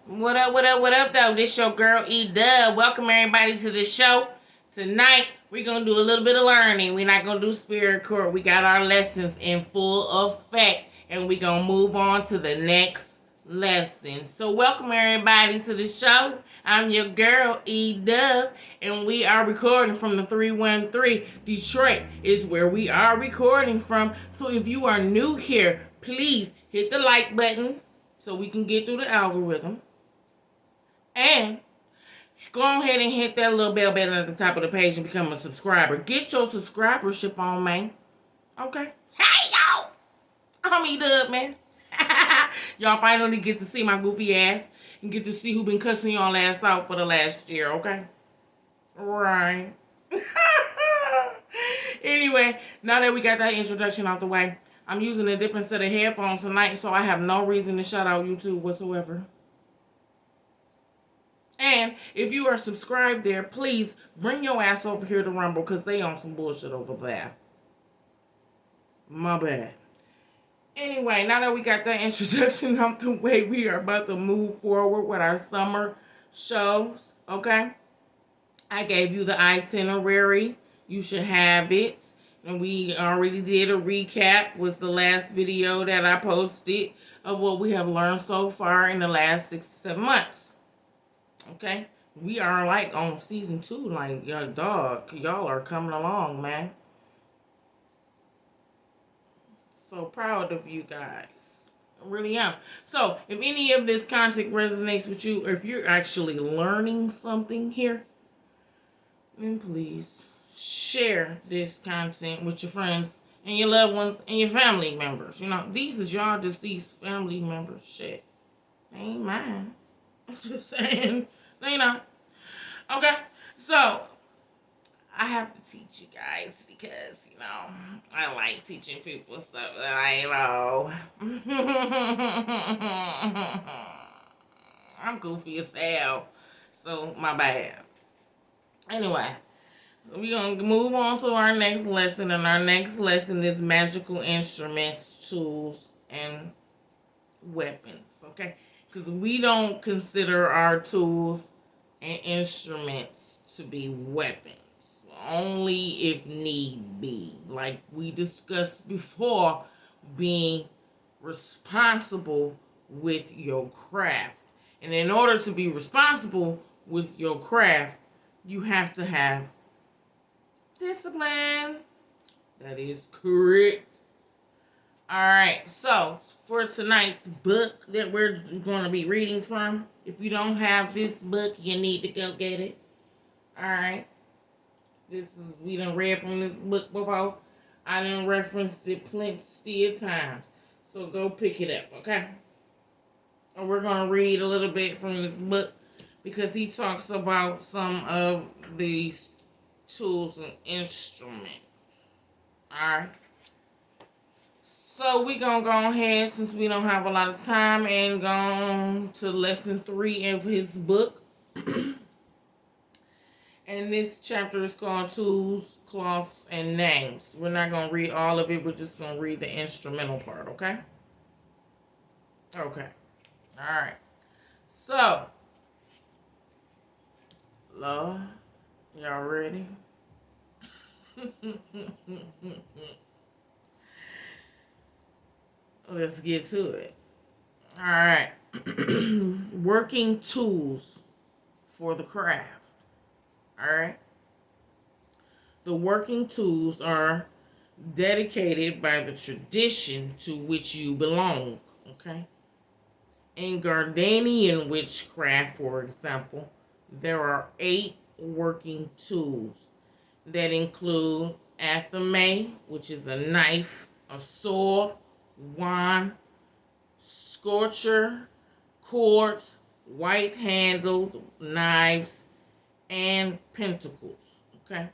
What up, what up, what up, though? This your girl, Dubb. Welcome, everybody, to the show. Tonight, we're going to do a little bit of learning. We're not going to do spirit court. We got our lessons in full effect, and we're going to move on to the next lesson. So, welcome, everybody, to the show. I'm your girl, Dubb, and we are recording from the 313. Detroit is where we are recording from. So, if you are new here, please hit the like button so we can get through the algorithm. And go ahead and hit that little bell button at the top of the page and become a subscriber. Get your subscribership on, man. Okay? Hey, y'all! I'm Dubb, man. Y'all finally get to see my goofy ass and get to see who been cussing y'all ass out for the last year, okay? Right. Anyway, now that we got that introduction out the way, I'm using a different set of headphones tonight, so I have no reason to shout out YouTube whatsoever. And if you are subscribed there, please bring your ass over here to Rumble because they on some bullshit over there. My bad. Anyway, now that we got that introduction out the way, we are about to move forward with our summer shows, okay? I gave you the itinerary. You should have it. And we already did a recap. Was the last video that I posted of what we have learned so far in the last 6 to 7 months. Okay, we are like on season 2, like your dog. Y'all are coming along, man. So proud of you guys. I really am. So if any of this content resonates with you, or if you're actually learning something here, then please share this content with your friends and your loved ones and your family members. You know, these is y'all deceased family members. Shit, they ain't mine. I'm just saying. You know. Okay. So, I have to teach you guys because, you know, I like teaching people stuff that I know. I'm goofy as hell. So, my bad. Anyway, we're going to move on to our next lesson. And our next lesson is magical instruments, tools, and weapons. Okay? Because we don't consider our tools and instruments to be weapons. Only if need be. Like we discussed before, being responsible with your craft. And in order to be responsible with your craft, you have to have discipline. That is correct. Alright, so for tonight's book that we're going to be reading from, if you don't have this book, you need to go get it. Alright, we done read from this book before. I done referenced it plenty of times. So go pick it up, okay? And we're going to read a little bit from this book because he talks about some of these tools and instruments. Alright. So we're going to go ahead, since we don't have a lot of time, and go on to lesson 3 of his book. And this chapter is called Tools, Cloths, and Names. We're not going to read all of it. We're just going to read the instrumental part, okay? Okay. All right. So, Lord, y'all ready? Let's get to it. All right. Working tools for the craft. All right. The working tools are dedicated by the tradition to which you belong. Okay. In Gardanian witchcraft, for example, there are 8 working tools that include athame, which is a knife, a sword, wand, scorcher, cords, white-handled knives, and pentacles. Okay.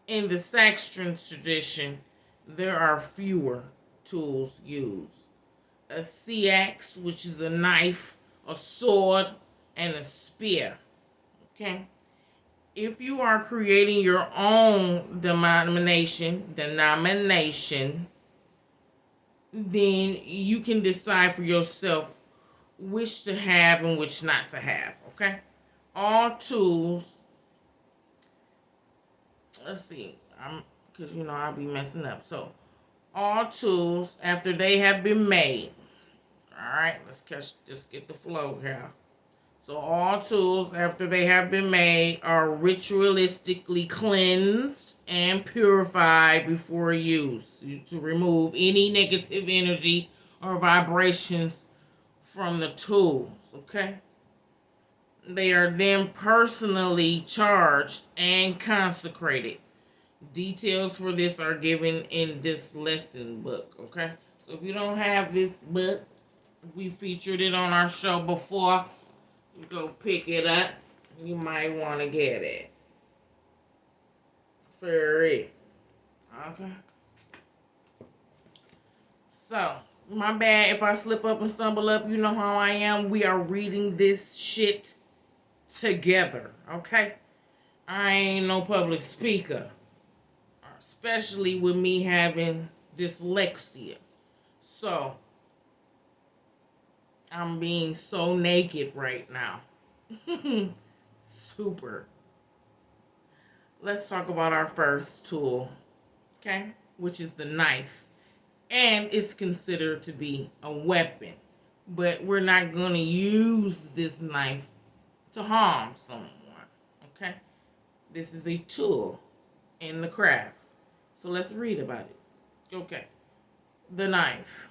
In the Saxon tradition, there are fewer tools used. A seax, which is a knife, a sword, and a spear. Okay. If you are creating your own denomination, then you can decide for yourself which to have and which not to have, okay? All tools, let's see, because I'll be messing up. So, all tools after they have been made. All right, just get the flow here. So all tools after they have been made are ritualistically cleansed and purified before use to remove any negative energy or vibrations from the tools, okay? They are then personally charged and consecrated. Details for this are given in this lesson book, okay? So if you don't have this book, we featured it on our show before. You go pick it up. You might want to get it. For it. Okay? So, my bad if I slip up and stumble up. You know how I am. We are reading this shit together. Okay? I ain't no public speaker. Especially with me having dyslexia. So, I'm being so naked right now. Super. Let's talk about our first tool, okay? Which is the knife. And it's considered to be a weapon. But we're not going to use this knife to harm someone, okay? This is a tool in the craft. So let's read about it. Okay. The knife.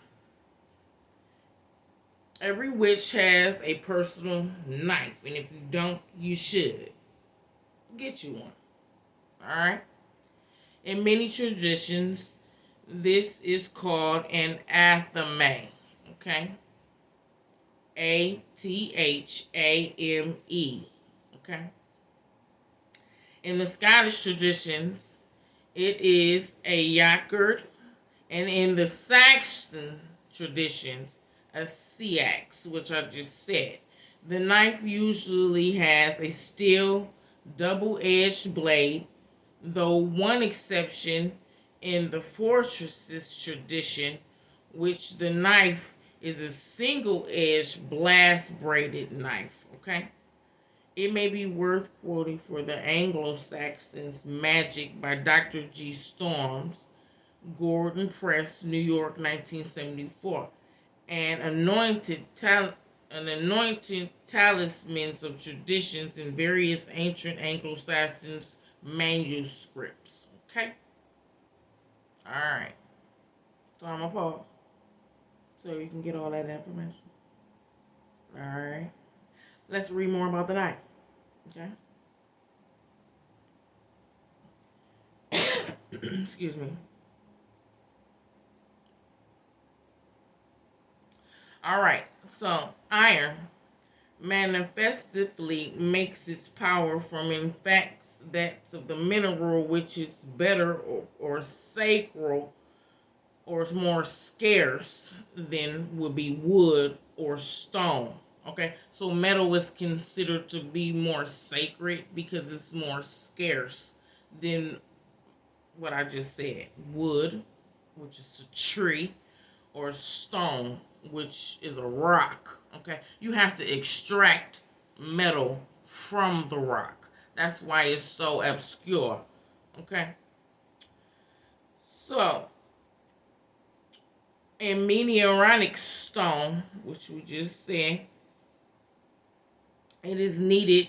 Every witch has a personal knife, and if you don't, you should get you one. Alright? In many traditions, this is called an athame. Okay? Athame. Okay? In the Scottish traditions, it is a yacard, and in the Saxon traditions, a seax, which I just said. The knife usually has a steel, double-edged blade, though one exception in the fortresses tradition, which the knife is a single-edged, blast-braided knife, okay? It may be worth quoting for the Anglo-Saxons Magic by Dr. G. Storms, Gordon Press, New York, 1974. And anointed talismans of traditions in various ancient Anglo-Saxon manuscripts. Okay? Alright. So I'm going to pause so you can get all that information. Alright. Let's read more about the knife. Okay? Excuse me. Alright, so iron manifestively makes its power from in fact that of the mineral which is better or sacred or is more scarce than would be wood or stone. Okay, so metal is considered to be more sacred because it's more scarce than what I just said. Wood, which is a tree, or stone, which is a rock. Okay, you have to extract metal from the rock. That's why it's so obscure. Okay, so in meteoritic stone, which we just said, it is needed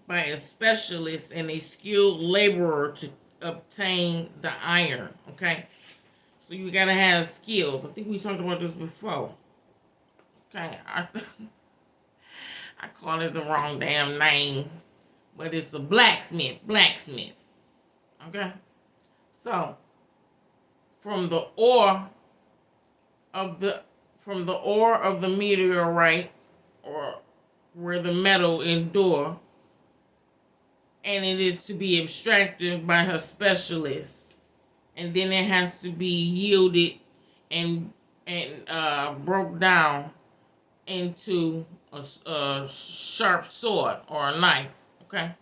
by a specialist and a skilled laborer to obtain the iron. Okay, so you gotta have skills. I think we talked about this before. Okay, I call it the wrong damn name, but it's a blacksmith. Okay, so from the ore of the meteorite, or where the metal endure, and it is to be extracted by a specialist, and then it has to be yielded and broke down into a sharp sword or a knife. Okay,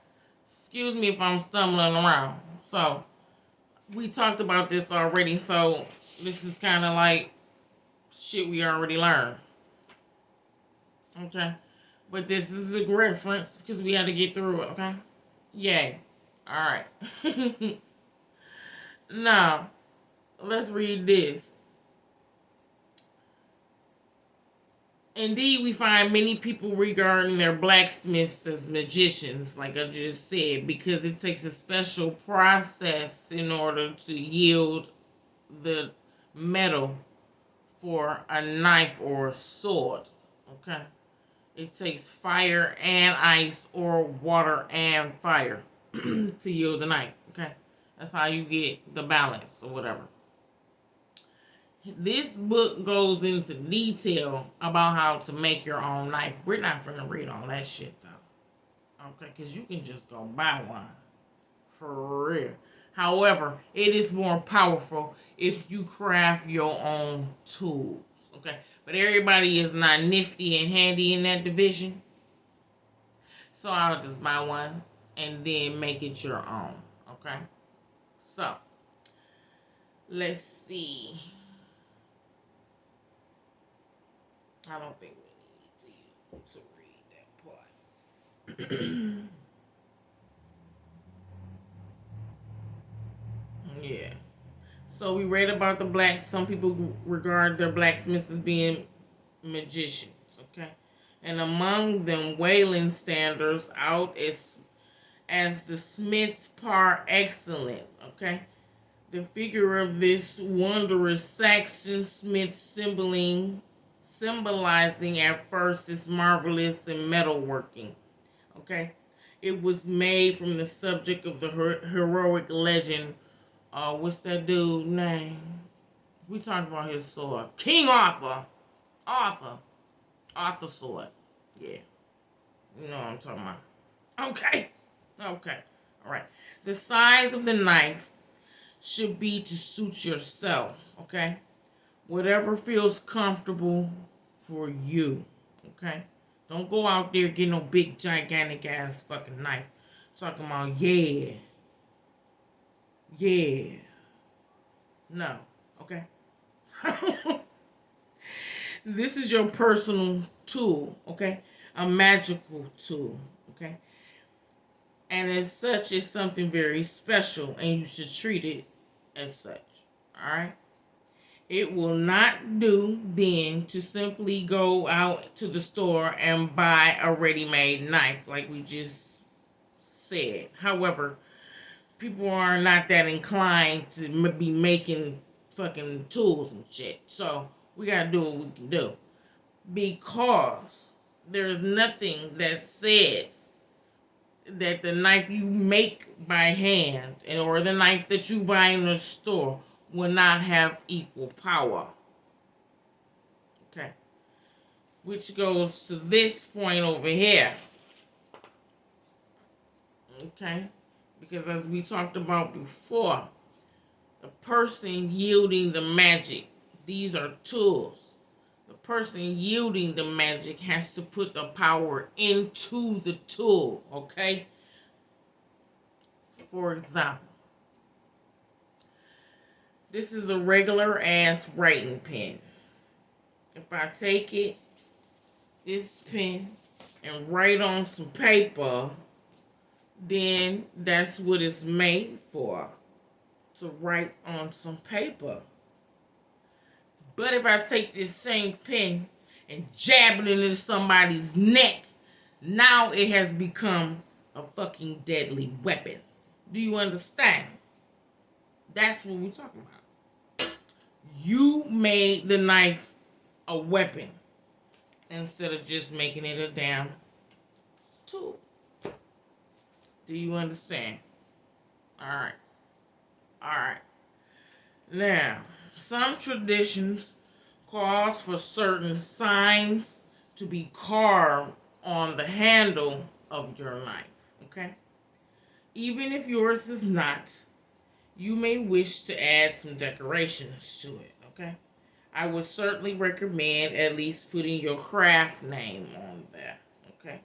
excuse me if I'm stumbling around. So we talked about this already, so this is kind of like shit we already learned. Okay? But this is a reference because we had to get through it, okay? Yay. Alright. Now, let's read this. Indeed, we find many people regarding their blacksmiths as magicians, like I just said, because it takes a special process in order to yield the metal for a knife or a sword. Okay? It takes fire and ice or water and fire to yield the knife. Okay? That's how you get the balance or whatever. This book goes into detail about how to make your own knife. We're not going to read all that shit, though. Okay? Because you can just go buy one. For real. However, it is more powerful if you craft your own tools. Okay? But everybody is not nifty and handy in that division. So I'll just buy one and then make it your own. Okay? So, let's see. I don't think we need to read that part. Yeah. So we read about the blacks. Some people regard their blacksmiths as being magicians. Okay. And among them, Wayland standards out as the smith par excellent. Okay. The figure of this wondrous Saxon smith symbolizing at first its marvelous in metalworking. Okay. It was made from the subject of the heroic legend. What's that dude name? We talked about his sword. King Arthur. Arthur sword. Yeah. You know what I'm talking about. Okay. All right. The size of the knife should be to suit yourself. Okay. Whatever feels comfortable for you. Okay. Don't go out there getting no big gigantic ass fucking knife. Talking about yeah. No. Okay. This is your personal tool, okay? A magical tool, okay? And as such, it's something very special, and you should treat it as such, all right? It will not do then to simply go out to the store and buy a ready-made knife, like we just said. However, people are not that inclined to be making fucking tools and shit. So we gotta do what we can do. Because there's nothing that says that the knife you make by hand or the knife that you buy in the store will not have equal power. Okay. Which goes to this point over here. Okay. Because as we talked about before, the person yielding the magic, these are tools. The person yielding the magic has to put the power into the tool, okay? For example, this is a regular ass writing pen. If I take it, this pen, and write on some paper, then that's what it's made for. To write on some paper. But if I take this same pen and jab it into somebody's neck, now it has become a fucking deadly weapon. Do you understand? That's what we're talking about. You made the knife a weapon instead of just making it a damn tool. Do you understand? Alright. Now, some traditions calls for certain signs to be carved on the handle of your knife. Okay? Even if yours is not, you may wish to add some decorations to it. Okay? I would certainly recommend at least putting your craft name on there. Okay?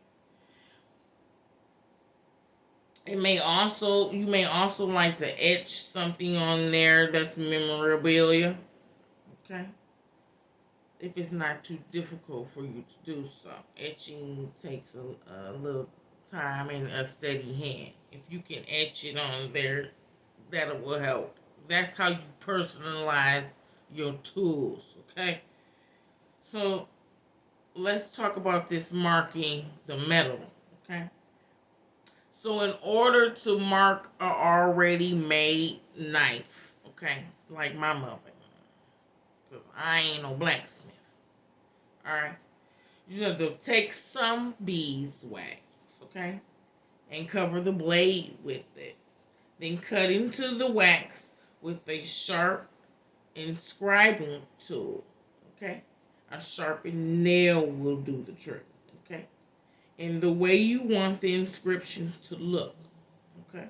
You may also like to etch something on there that's memorabilia. Okay? if it's not too difficult for you to do so. Etching takes a little time and a steady hand. If you can etch it on there, that will help. That's how you personalize your tools, okay? So let's talk about this marking the metal, okay? So in order to mark a already made knife, okay, like my mother, because I ain't no blacksmith, all right, you have to take some beeswax, okay, and cover the blade with it. Then cut into the wax with a sharp inscribing tool, okay? A sharpened nail will do the trick, okay? In the way you want the inscription to look, okay?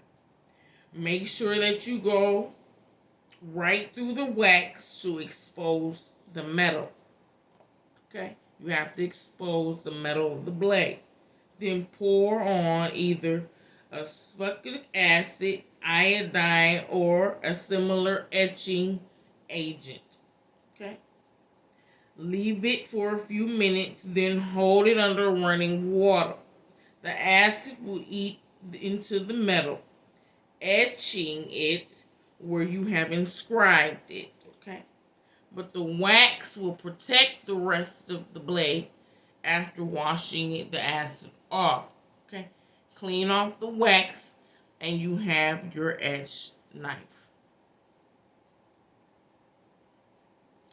Make sure that you go right through the wax to expose the metal, okay? You have to expose the metal of the blade. Then pour on either a sulfuric acid, iodine, or a similar etching agent. Okay? Leave it for a few minutes, then hold it under running water. The acid will eat into the metal, etching it where you have inscribed it. Okay? But the wax will protect the rest of the blade after washing the acid off. Okay? Clean off the wax and you have your etched knife.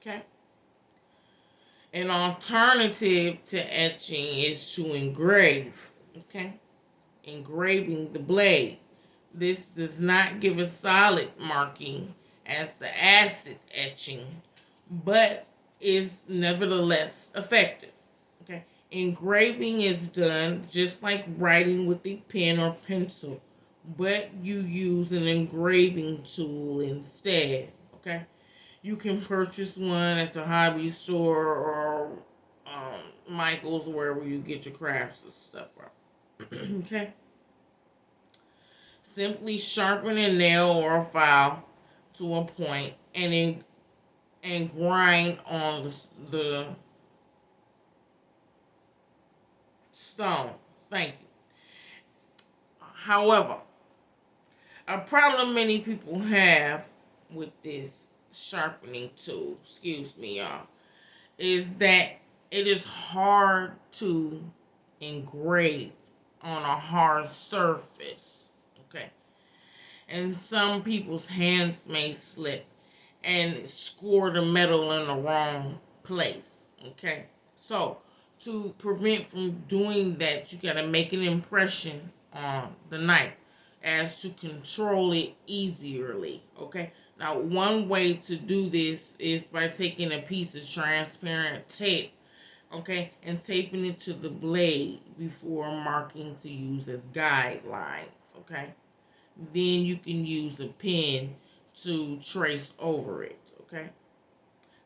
Okay? An alternative to etching is to engrave. Okay? Engraving the blade. This does not give a solid marking as the acid etching, but is nevertheless effective. Okay? Engraving is done just like writing with a pen or pencil, but you use an engraving tool instead. Okay? You can purchase one at the hobby store or Michael's, wherever you get your crafts and stuff from. Okay? Simply sharpen a nail or a file to a point and grind on the stone. Thank you. However, a problem many people have with this sharpening tool, excuse me, y'all, is that it is hard to engrave on a hard surface. Okay. And some people's hands may slip and score the metal in the wrong place. Okay. So to prevent from doing that, you gotta make an impression on the knife as to control it easily. Okay. Now, one way to do this is by taking a piece of transparent tape, okay, and taping it to the blade before marking to use as guidelines, okay? Then you can use a pen to trace over it, okay?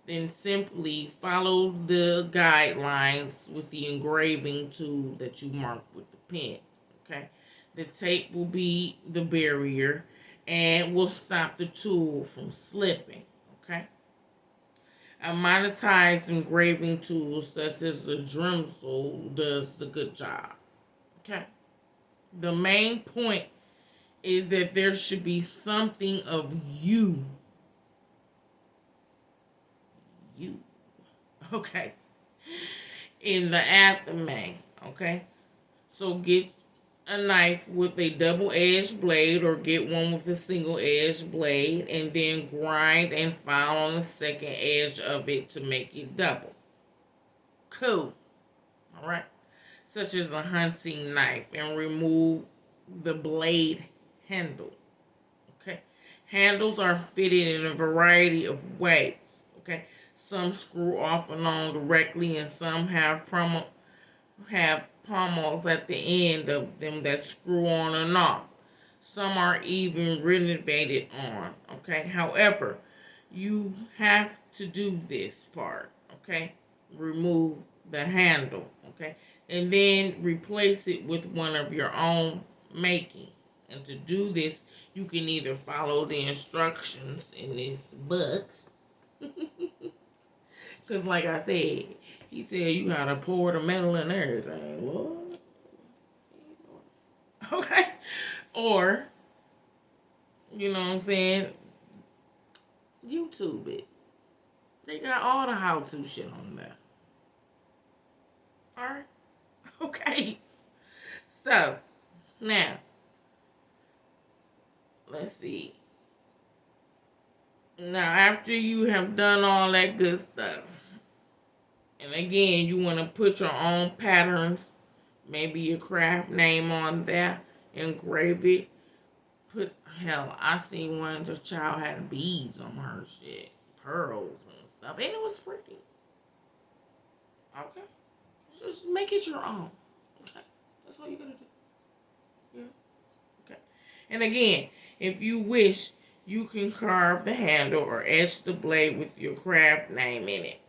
Then simply follow the guidelines with the engraving tool that you marked with the pen, okay? The tape will be the barrier and will stop the tool from slipping, okay? A monetized engraving tool such as the Dremel does the good job, okay? The main point is that there should be something of you, okay, in the aftermath, okay? So get a knife with a double-edged blade or get one with a single-edged blade and then grind and file on the second edge of it to make it double. Cool. Alright? Such as a hunting knife, and remove the blade handle. Okay? Handles are fitted in a variety of ways. Okay? Some screw off and on directly and some have pommels at the end of them that screw on and off. Some are even renovated on. Okay? However, you have to do this part. Okay? Remove the handle. Okay? And then replace it with one of your own making. And to do this, you can either follow the instructions in this book. Because like I said, he said you gotta pour the metal and everything. Lord. Okay. Or, you know what I'm saying? YouTube it. They got all the how-to shit on there. Alright? Okay. So, now, let's see. Now, after you have done all that good stuff, and again, you want to put your own patterns, maybe your craft name on there, engrave it. Hell, I seen one, the child had beads on her shit, pearls and stuff, and it was pretty. Okay? Just make it your own. Okay? That's all you gotta do. Yeah? Okay. And again, if you wish, you can carve the handle or etch the blade with your craft name in it.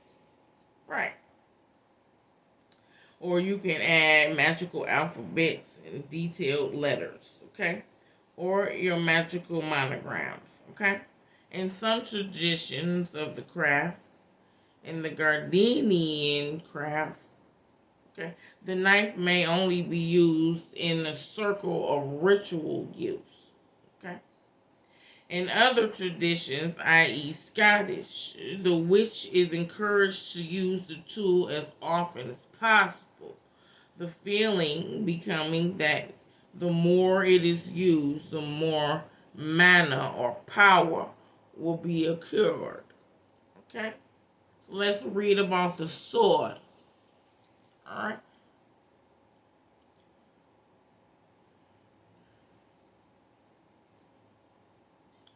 Right. Or you can add magical alphabets and detailed letters, okay? Or your magical monograms, okay? In some traditions of the craft, in the Gardenian craft, okay, the knife may only be used in a circle of ritual use, okay? In other traditions, i.e. Scottish, the witch is encouraged to use the tool as often as possible. The feeling becoming that the more it is used, the more mana or power will be acquired. Okay? So let's read about the sword. Alright?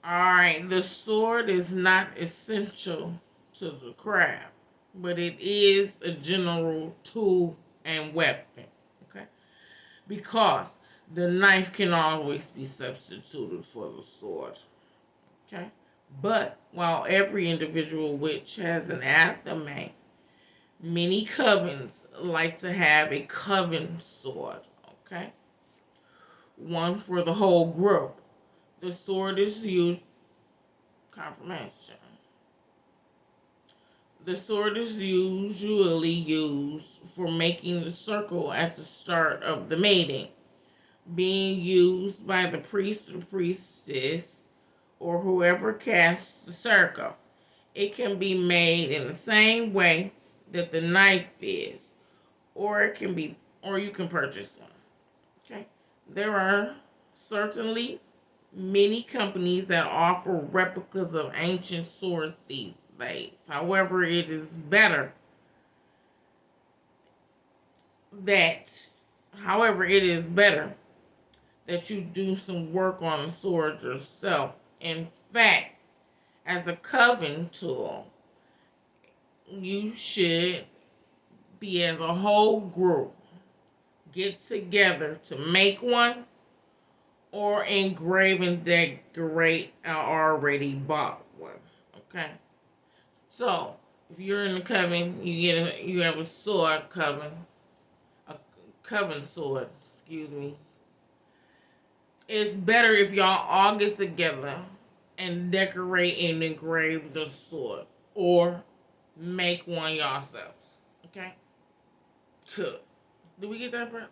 Alright, the sword is not essential to the craft, but it is a general tool and weapon. Okay? Because the knife can always be substituted for the sword. Okay? But while every individual witch has an athame, many covens like to have a coven sword. Okay? One for the whole group. The sword is used. Confirmation. The sword is usually used for making the circle at the start of the mating, being used by the priest or priestess or whoever casts the circle. It can be made in the same way that the knife is, or you can purchase one. Okay, there are certainly many companies that offer replicas of ancient swords these days. However, it is better that you do some work on the sword yourself. In fact, as a coven tool, you should be as a whole group get together to make one or engrave and decorate an already bought one. Okay? So, if you're in the coven, you have a sword coven, a coven sword, excuse me. It's better if y'all all get together and decorate and engrave the sword or make one yourselves. Okay? Cool. Did we get that part?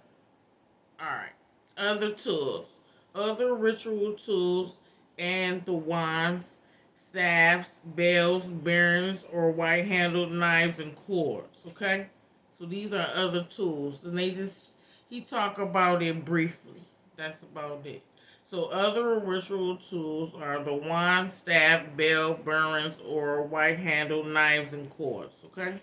Alright. Other tools. Other ritual tools and the wands, staffs, bells, bearings, or white-handled knives and cords. Okay? So these are other tools. And he talked about it briefly. That's about it. So other ritual tools are the wand, staff, bell, bearings, or white-handled knives and cords. Okay?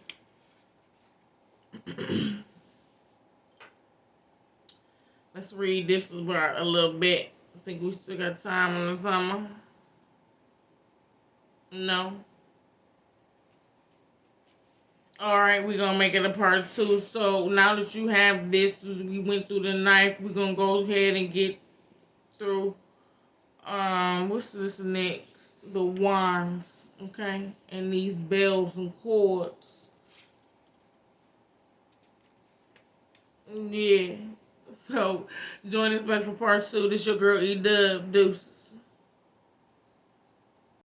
Let's read this about a little bit. I think we still got time in the summer. No. Alright, we're going to make it a part 2. So now that you have this, we went through the knife, we're going to go ahead and get through, what's this next? The wands, okay? And these bells and cords. Yeah. So, join us back for part 2. This your girl, Dubb. Deuces.